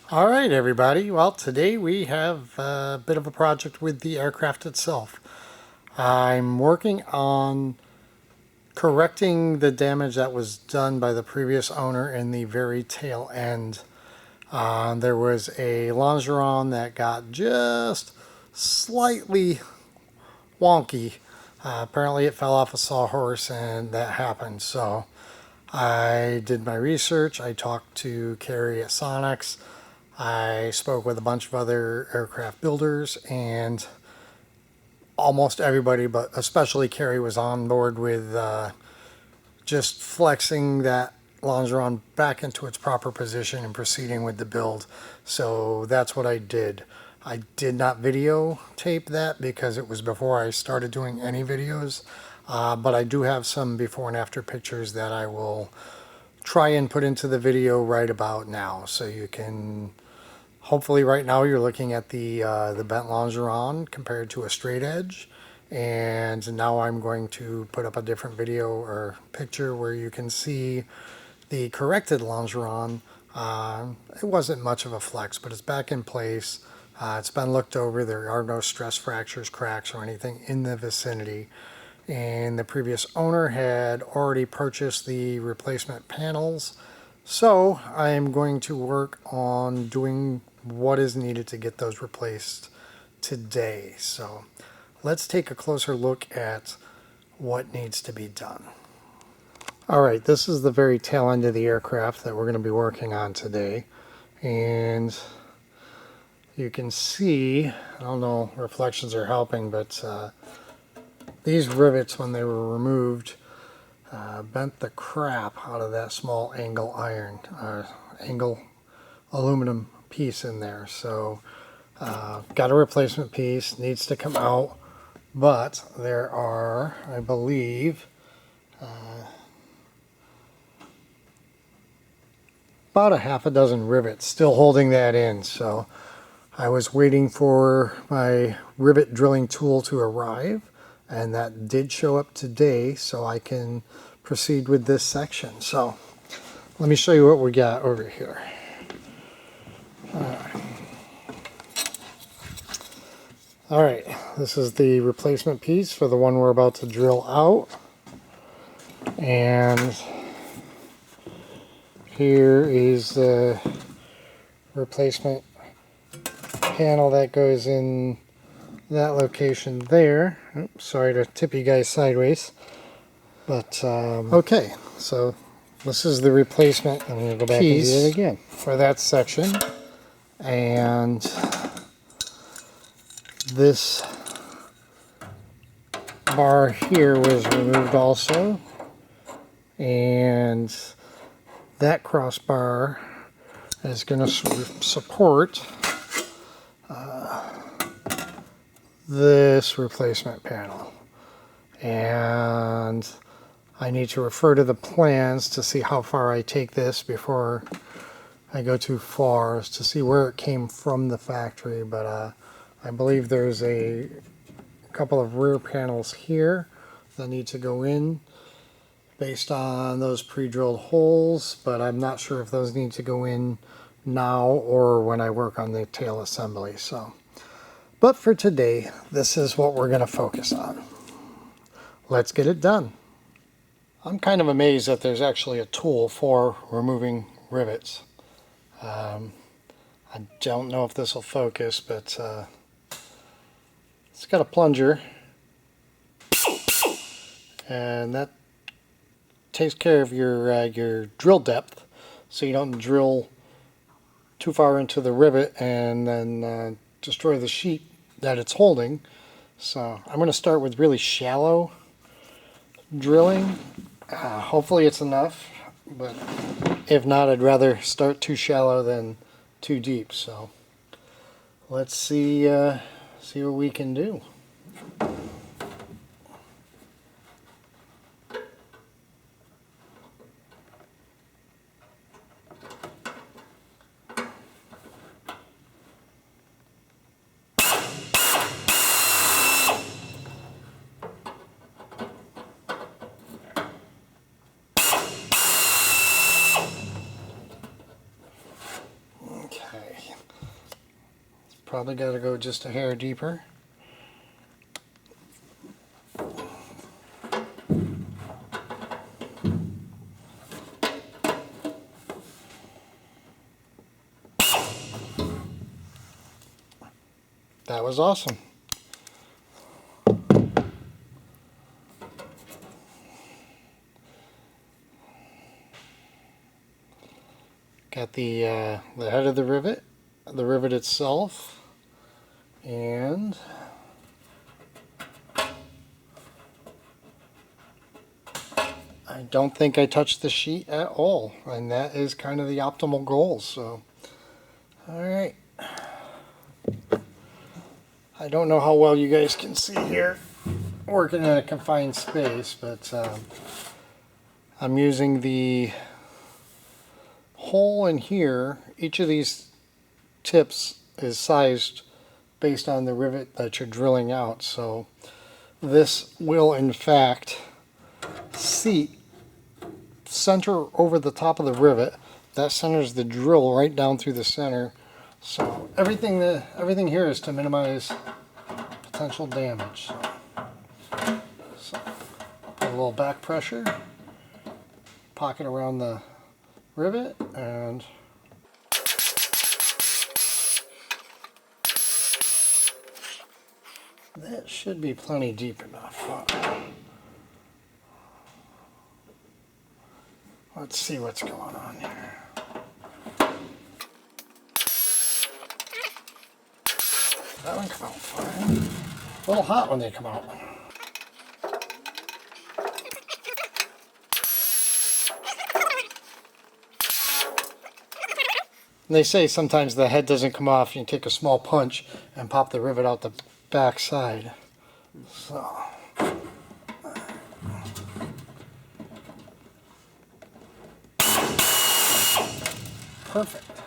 All right, everybody. Well, today we have a bit of a project with the aircraft itself. I'm working on correcting the damage that was done by the previous owner in the very tail end. There was a longeron that got just slightly wonky. Apparently it fell off a sawhorse and that happened. So I did my research. I talked to Carrie at Sonex. I spoke with a bunch of other aircraft builders, and almost everybody, but especially Carrie, was on board with just flexing that longeron back into its proper position and proceeding with the build. So that's what I did. I did not videotape that because it was before I started doing any videos, but I do have some before and after pictures that I will try and put into the video right about now, so you can. Hopefully right now you're looking at the bent longeron compared to a straight edge. And now I'm going to put up a different video or picture where you can see the corrected longeron. It wasn't much of a flex, but it's back in place. It's been looked over. There are no stress fractures, cracks, or anything in the vicinity. And the previous owner had already purchased the replacement panels. So I am going to work on doing what is needed to get those replaced today. So let's take a closer look at what needs to be done. All right, this is the very tail end of the aircraft that we're going to be working on today. And you can see, I don't know, reflections are helping, but these rivets, when they were removed, bent the crap out of that small angle iron, angle aluminum piece in there. So got a replacement piece, needs to come out, but there are, I believe, about a half a dozen rivets still holding that in. So I was waiting for my rivet drilling tool to arrive, and that did show up today, so I can proceed with this section. So let me show you what we got over here. All right, this is the replacement piece for the one we're about to drill out. And here is the replacement panel that goes in that location there. Oops, sorry to tip you guys sideways. But, okay, so this is the replacement I'm going to go back and do it again for that section. And this bar here was removed also, and that crossbar is going to support this replacement panel. And I need to refer to the plans to see how far I take this before I go too far, to see where it came from the factory. But I believe there's a couple of rear panels here that need to go in based on those pre-drilled holes, but I'm not sure if those need to go in now or when I work on the tail assembly. So, but for today, this is what we're going to focus on. Let's get it done. I'm kind of amazed that there's actually a tool for removing rivets. I don't know if this will focus, but it's got a plunger, and that takes care of your drill depth, so you don't drill too far into the rivet and then destroy the sheet that it's holding. So I'm going to start with really shallow drilling. Hopefully it's enough, but if not, I'd rather start too shallow than too deep. So let's see what we can do. Okay. Probably got to go just a hair deeper. That was awesome. Got the head of the rivet itself, and I don't think I touched the sheet at all, and that is kind of the optimal goal. So, all right. I don't know how well you guys can see here, working in a confined space, but I'm using the hole in here. Each of these tips is sized based on the rivet that you're drilling out, so this will in fact seat center over the top of the rivet. That centers the drill right down through the center, so everything here is to minimize potential damage. So put a little back pressure, pocket around the rivet, and that should be plenty deep enough. Let's see what's going on here. That one come out fine. A little hot when they come out. And they say sometimes the head doesn't come off. You can take a small punch and pop the rivet out the back side. So. Perfect.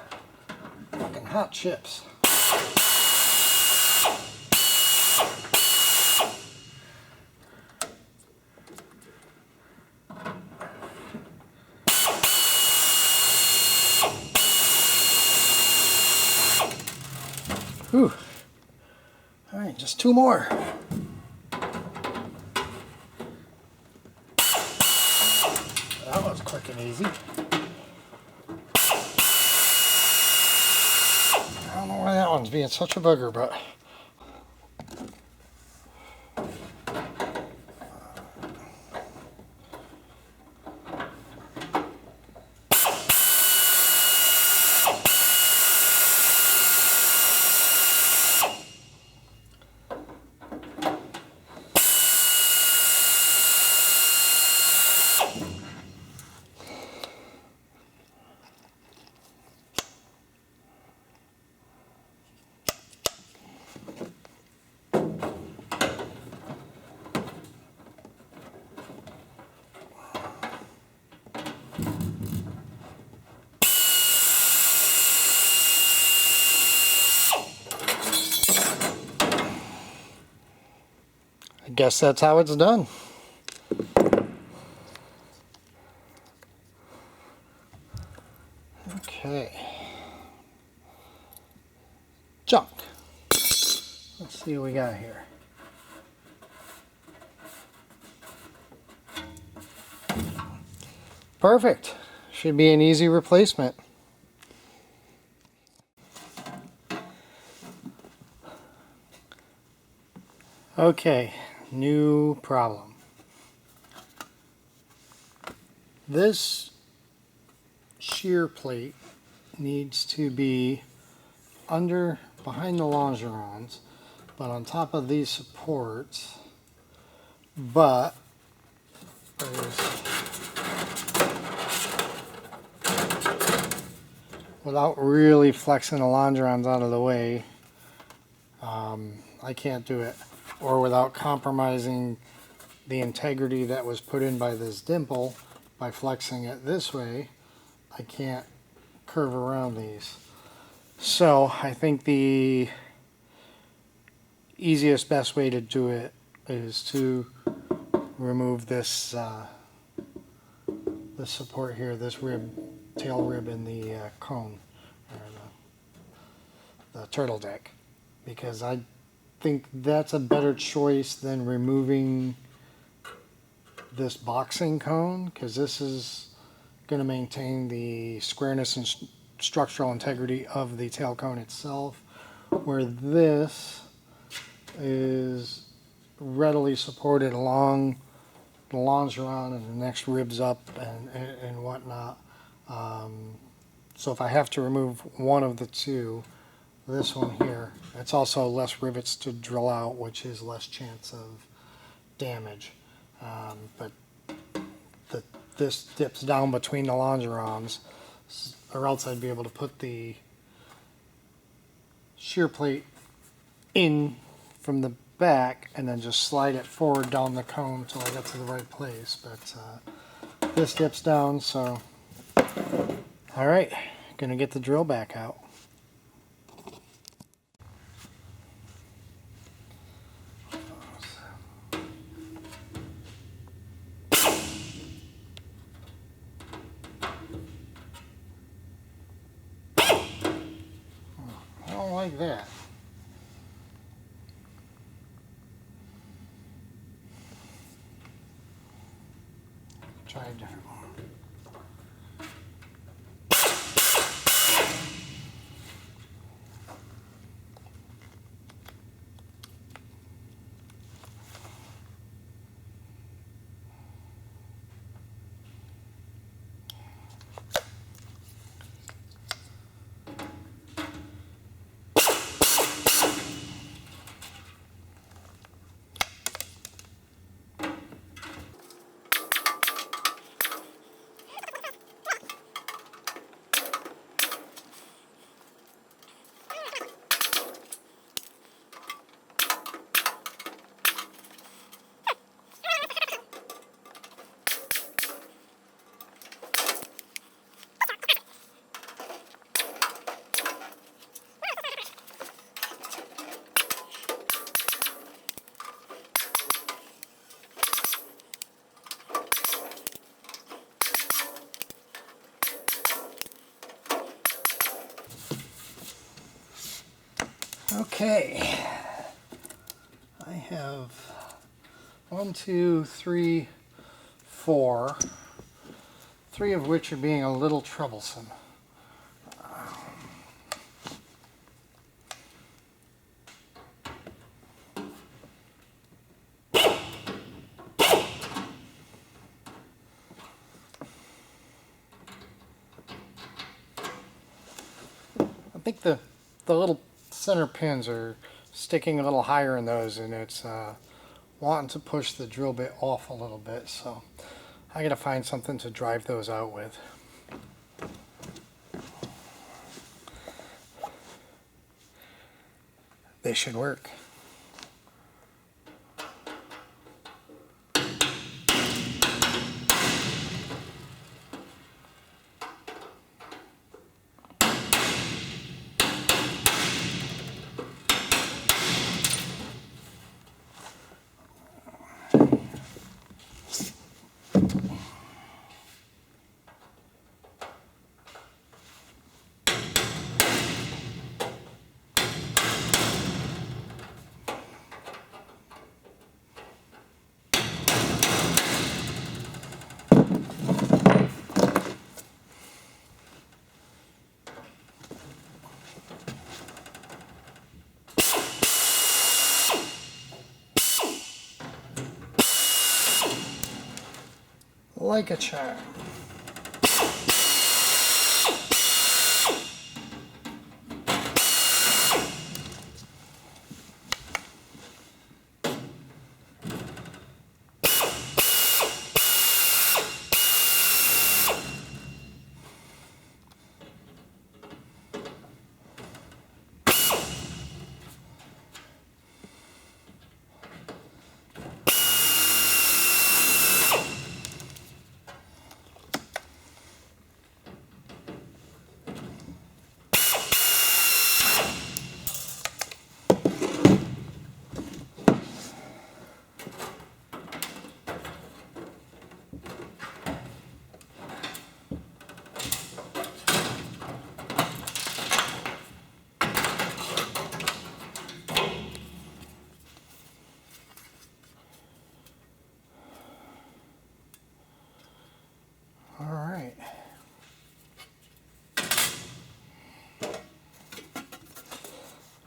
Fucking hot chips. Whew. All right, just two more. That was quick and easy. I don't know why that one's being such a bugger, but I guess that's how it's done. Okay. Junk. Let's see what we got here. Perfect. Should be an easy replacement. Okay, new problem. This shear plate needs to be behind the longerons, but on top of these supports, but without really flexing the longerons out of the way, I can't do it, or without compromising the integrity that was put in by this dimple by flexing it this way. I can't curve around these. So I think the easiest, best way to do it is to remove this this support here, this rib, tail rib in the cone, or the turtle deck. because I think that's a better choice than removing this boxing cone, because this is going to maintain the squareness and structural integrity of the tail cone itself, where this is readily supported along the longeron and the next ribs up and whatnot. So if I have to remove one of the two, this one here, it's also less rivets to drill out, which is less chance of damage. But this dips down between the longerons, or else I'd be able to put the shear plate in from the back and then just slide it forward down the cone until I get to the right place. But this dips down, so all right, gonna get the drill back out. I don't like that. Try a different one. Okay, I have 1, 2, 3, 4, 3 of which are being a little troublesome. I think the little center pins are sticking a little higher in those, and it's wanting to push the drill bit off a little bit, so I gotta find something to drive those out with. They should work. Like a charm.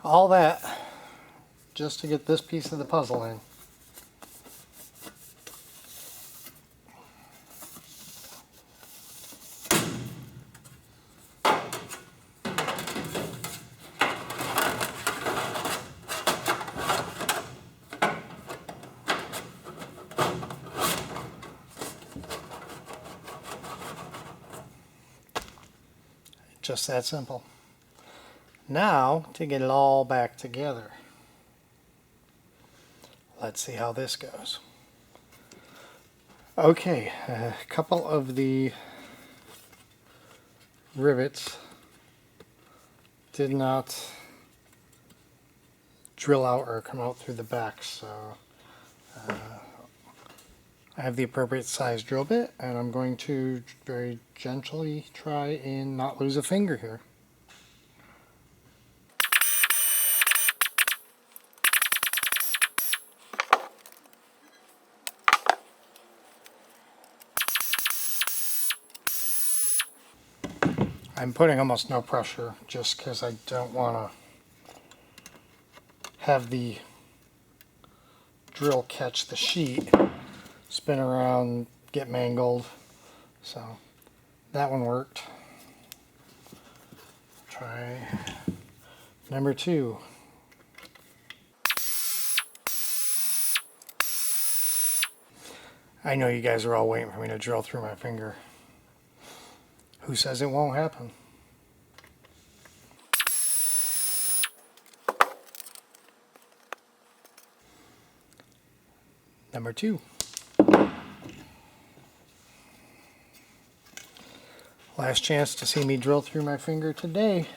All that just to get this piece of the puzzle in. Just that simple. Now to get it all back together. Let's see how this goes. Okay, a couple of the rivets did not drill out or come out through the back, so I have the appropriate size drill bit, and I'm going to very gently try and not lose a finger here. I'm putting almost no pressure just because I don't want to have the drill catch the sheet, spin around, get mangled. So that one worked. Try number 2. I know you guys are all waiting for me to drill through my finger. Who says it won't happen? Number 2. Last chance to see me drill through my finger today.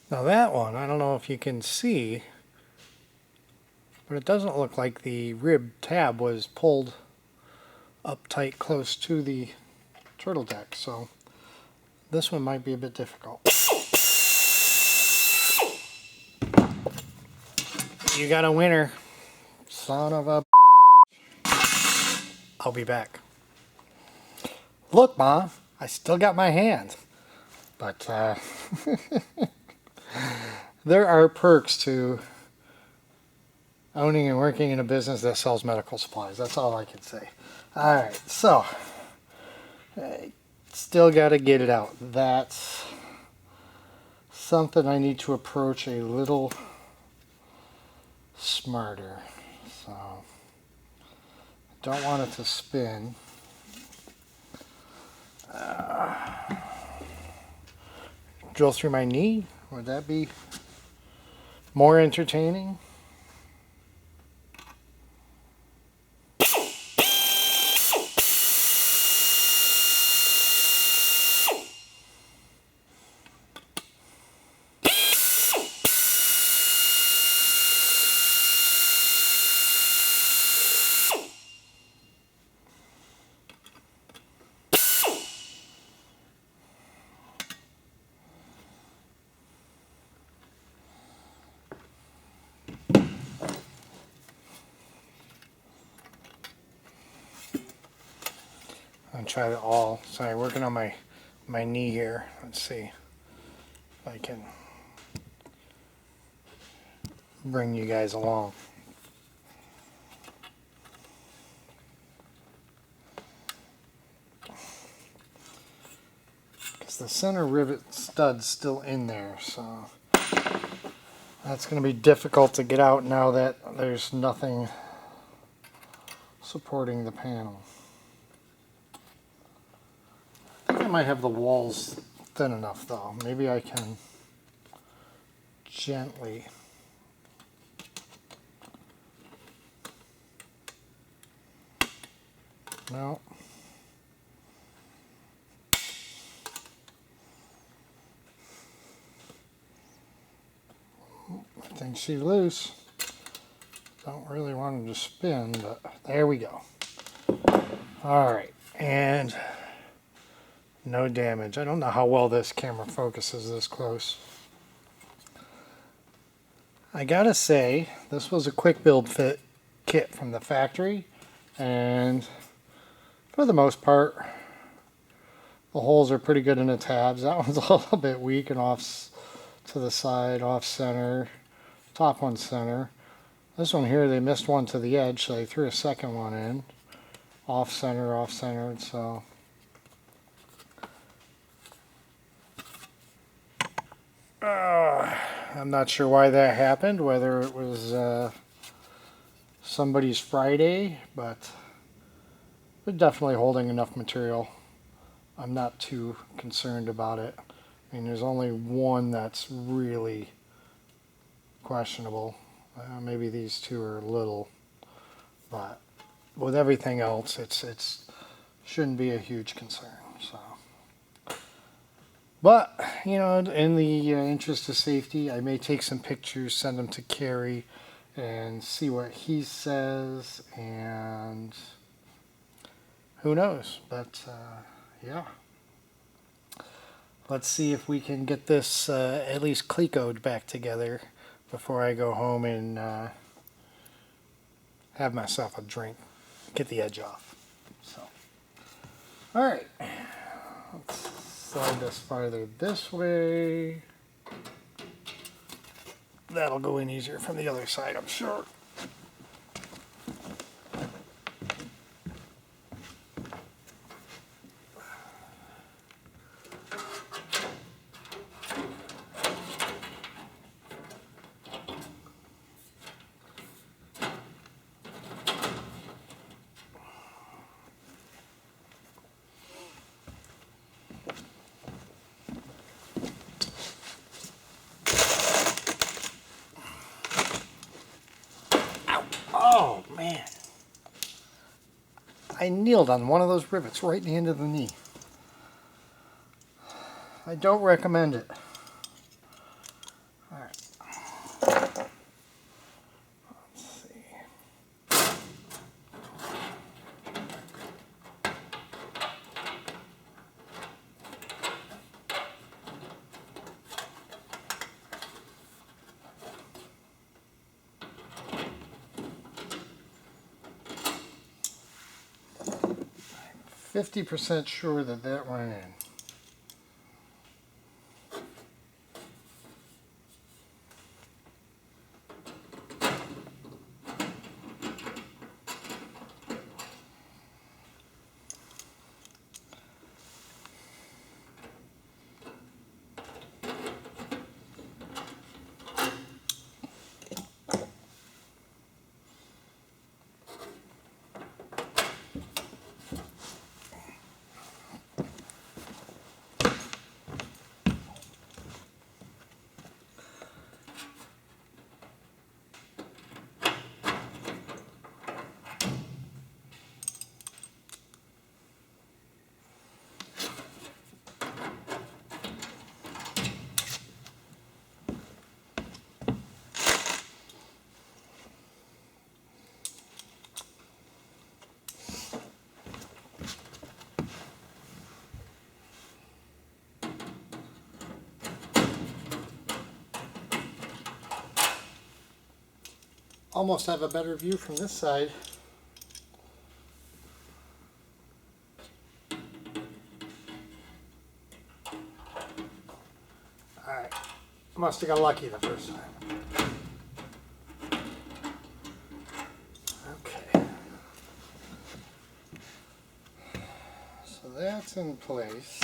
Now that one, I don't know if you can see, but it doesn't look like the rib tab was pulled up tight close to the turtle deck, so this one might be a bit difficult. You got a winner, son of a... I'll be back. Look, Mom, I still got my hand, but there are perks to owning and working in a business that sells medical supplies. That's all I can say. Alright, so I still got to get it out. That's something I need to approach a little smarter. So I don't want it to spin. Drill through my knee. Would that be more entertaining? I'll try it all. Sorry, working on my knee here. Let's see if I can bring you guys along. Because the center rivet stud's still in there, so that's going to be difficult to get out now that there's nothing supporting the panel. I think I might have the walls thin enough though. Maybe I can gently no. I think she's loose. Don't really want him to spin, but there we go. Alright, and no damage. I don't know how well this camera focuses this close. I gotta say, this was a quick build fit kit from the factory, and For the most part, the holes are pretty good in the tabs. That one's a little bit weak and off to the side, off center. Top one's center. This one here, they missed one to the edge, so they threw a second one in. Off centered, so. I'm not sure why that happened, whether it was somebody's Friday, but we're definitely holding enough material. I'm not too concerned about it. I mean, there's only one that's really questionable. Maybe these two are a little, but with everything else, it's shouldn't be a huge concern. So, but you know, in the interest of safety, I may take some pictures, send them to Kerry, and see what he says, and who knows? But yeah. Let's see if we can get this at least clecoed back together before I go home and have myself a drink, get the edge off. So, all right, let's slide this farther this way. That'll go in easier from the other side, I'm sure. 'Ow. Oh man. I kneeled on one of those rivets right in the end of the knee. I don't recommend it. All right. Let's see. I'm 50% sure that that went in. Almost have a better view from this side. Alright, must have got lucky the first time. Okay. So that's in place.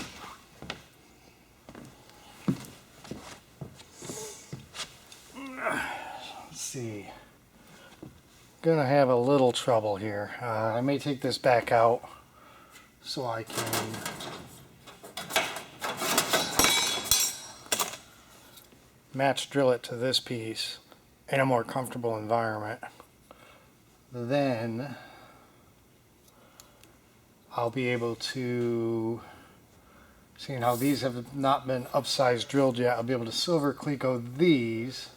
Let's see. Gonna have a little trouble here. I may take this back out so I can match drill it to this piece in a more comfortable environment. Then I'll be able to, seeing how these have not been upsize drilled yet, I'll be able to silver cleco these,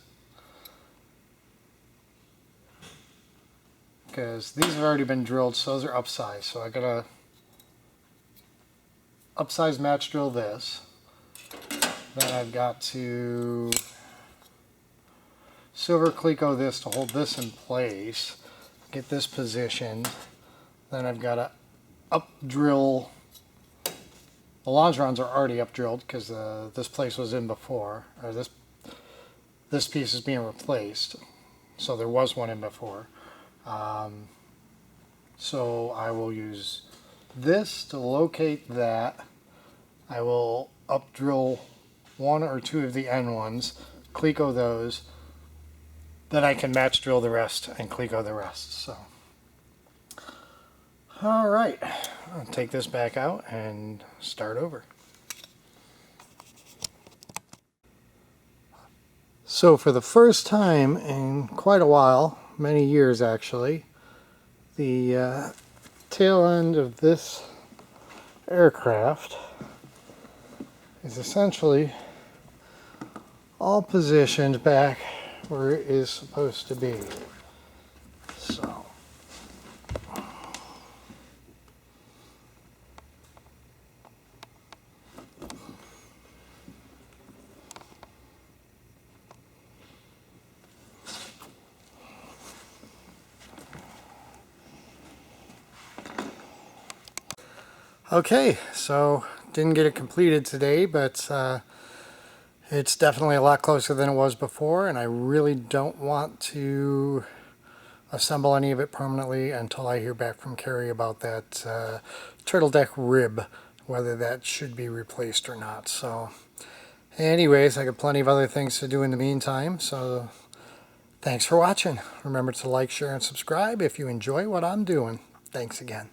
because these have already been drilled, so those are upsized. So I gotta upsize match drill this. Then I've got to silver cleco this to hold this in place, get this positioned. Then I've got to up drill. The longerons are already up drilled because this place was in before, or this piece is being replaced. So there was one in before. So I will use this to locate that. I will up drill one or two of the end ones, cleco those. Then I can match drill the rest and cleco the rest. So, all right, I'll take this back out and start over. So for the first time in quite a while, many years actually, the tail end of this aircraft is essentially all positioned back where it is supposed to be. So okay, so didn't get it completed today, but it's definitely a lot closer than it was before, and I really don't want to assemble any of it permanently until I hear back from Carrie about that turtle deck rib, whether that should be replaced or not. So anyways, I got plenty of other things to do in the meantime, so thanks for watching. Remember to like, share, and subscribe if you enjoy what I'm doing. Thanks again.